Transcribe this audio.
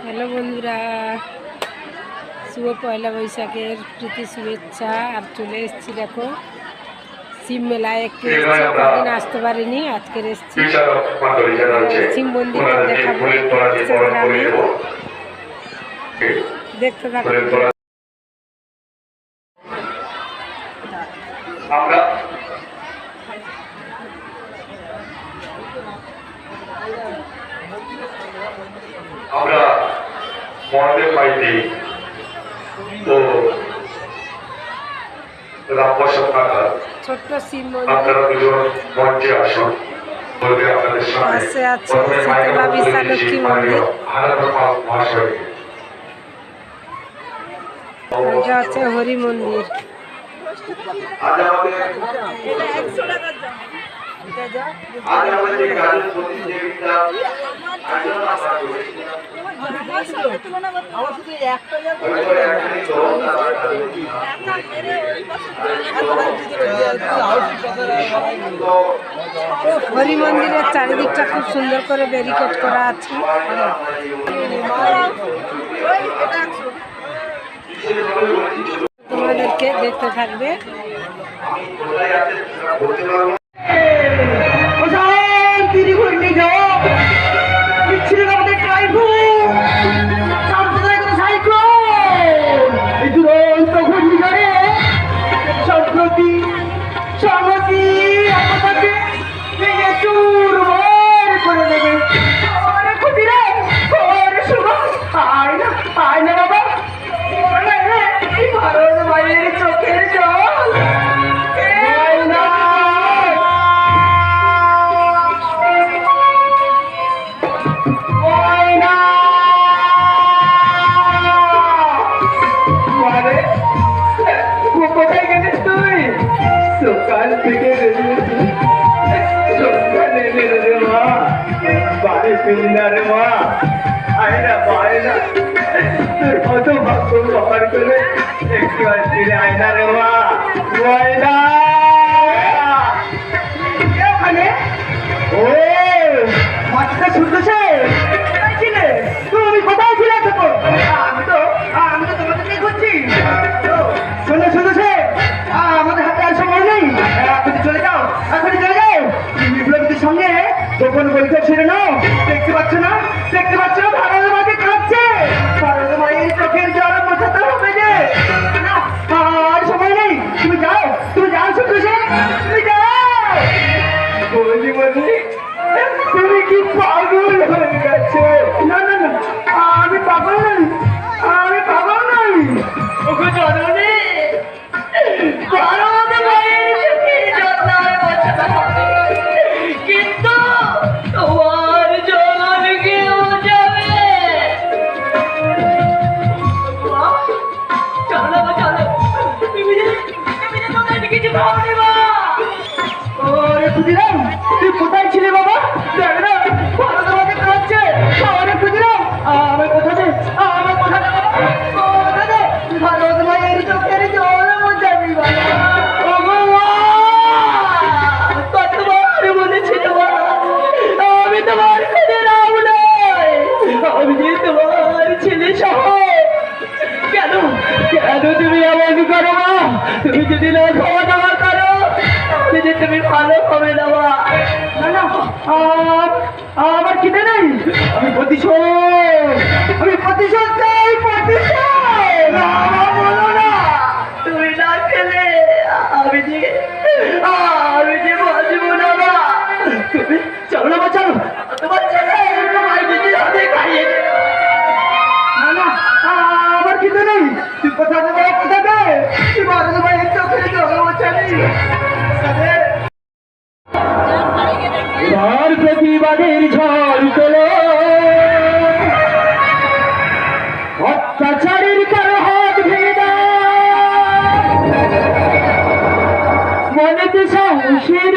Hello বন্ধুরা, শুভ পয়লা বৈশাখের প্রীতি শুভেচ্ছা। আর চলে এসেছি, দেখো শিব মেলায় একটু এসেছি, কদিন আসতে পারিনি, আজকের এসেছি। শিব মন্দিরটা দেখাবো গ্রামে, দেখতে থাকো। আমরা মহাদেব পাইতে তো ছোট্ট শিব মন্দির, আপনারা দুজন মঞ্চে আসুন। পাশে আছে শীতলা বিশালক্ষী মন্দির, এটা হচ্ছে হরি মন্দির। হরি মন্দিরের চারিদিকটা খুব সুন্দর করে ব্যারিকেড করা আছে। তোমাদেরকে দেখতে থাকবে। সকাল থেকে বাড়ি ফিরি না রে মা, আয়না আয়না তোর কত ভাগ্য ব্যবহার করে একটু ফিরে আয়না রে মা, আয়না ও মাছটা ছুটতেছে। তুমি কোথায় ছিলে তখন? আমি তো তোমাকে করছি। শোনো শুনতেছে, আমাদের হাতে আর সময় নেই, এখনই চলে যাও, এখনই চলে যাও। বিপ্লবীদের সঙ্গে গোপন বৈঠক ছেড়ে নাও। দেখতে পাচ্ছ না, দেখতে পাচ্ছ না ভারত মাকে কাঁদছে। ভারত মায়ের চোখের জল মোছাতে হবে যে, আর সময় নেই। তুমি যাও, তুমি যাও শুনতেছে, তুমি যাও। বলি বলি তুমি কি পাগল হয়ে গেছো? না না না, আমি পাগল নই, আমি পাগল নই। ওকে জানো নি কিন্তু তোমার জন কেউ যাবে। চলো চলো, কিছু ভাবনি মা। ওরে খুঁজিলাম, তুই কোথায় ছিলে বাবা? দেখ না ভালো তোমাকে কাঁদছে। ওরে খুঁজিলাম, আমার কোথা দে, আমার কোথা দে, কোথা দে। ভালো তোমার চোখের জল মোজাবি বাবা। কতবার বলেছি তোমার, আমি তোমার ছেলে রাম নয়, আমি যে তোমার ছেলে সহ। কেন কেন তুমি এমন করো মা? তুমি যদি না খাওয়া দাওয়া করো তাহলে যে তুমি ভালো হবে না মা। না না, আমার খিদে নেই, আমি প্রতিশোধ, আমি প্রতিশোধ চাই, প্রতিশোধ। বলো না, তুমি না খেলে আমি যে বাঁচবো না মা। তুমি চলো মা, চলো, তোমার ছেলে তোমার দিদির হাতে খাইয়ে। না না, আমার খিদে নেই, তুই কোথা থেকে কোথা দে, তুই ভারত মায়ের চোখের জল মোছাবি। প্রতিবাদের ঝড় তোলো, কিসের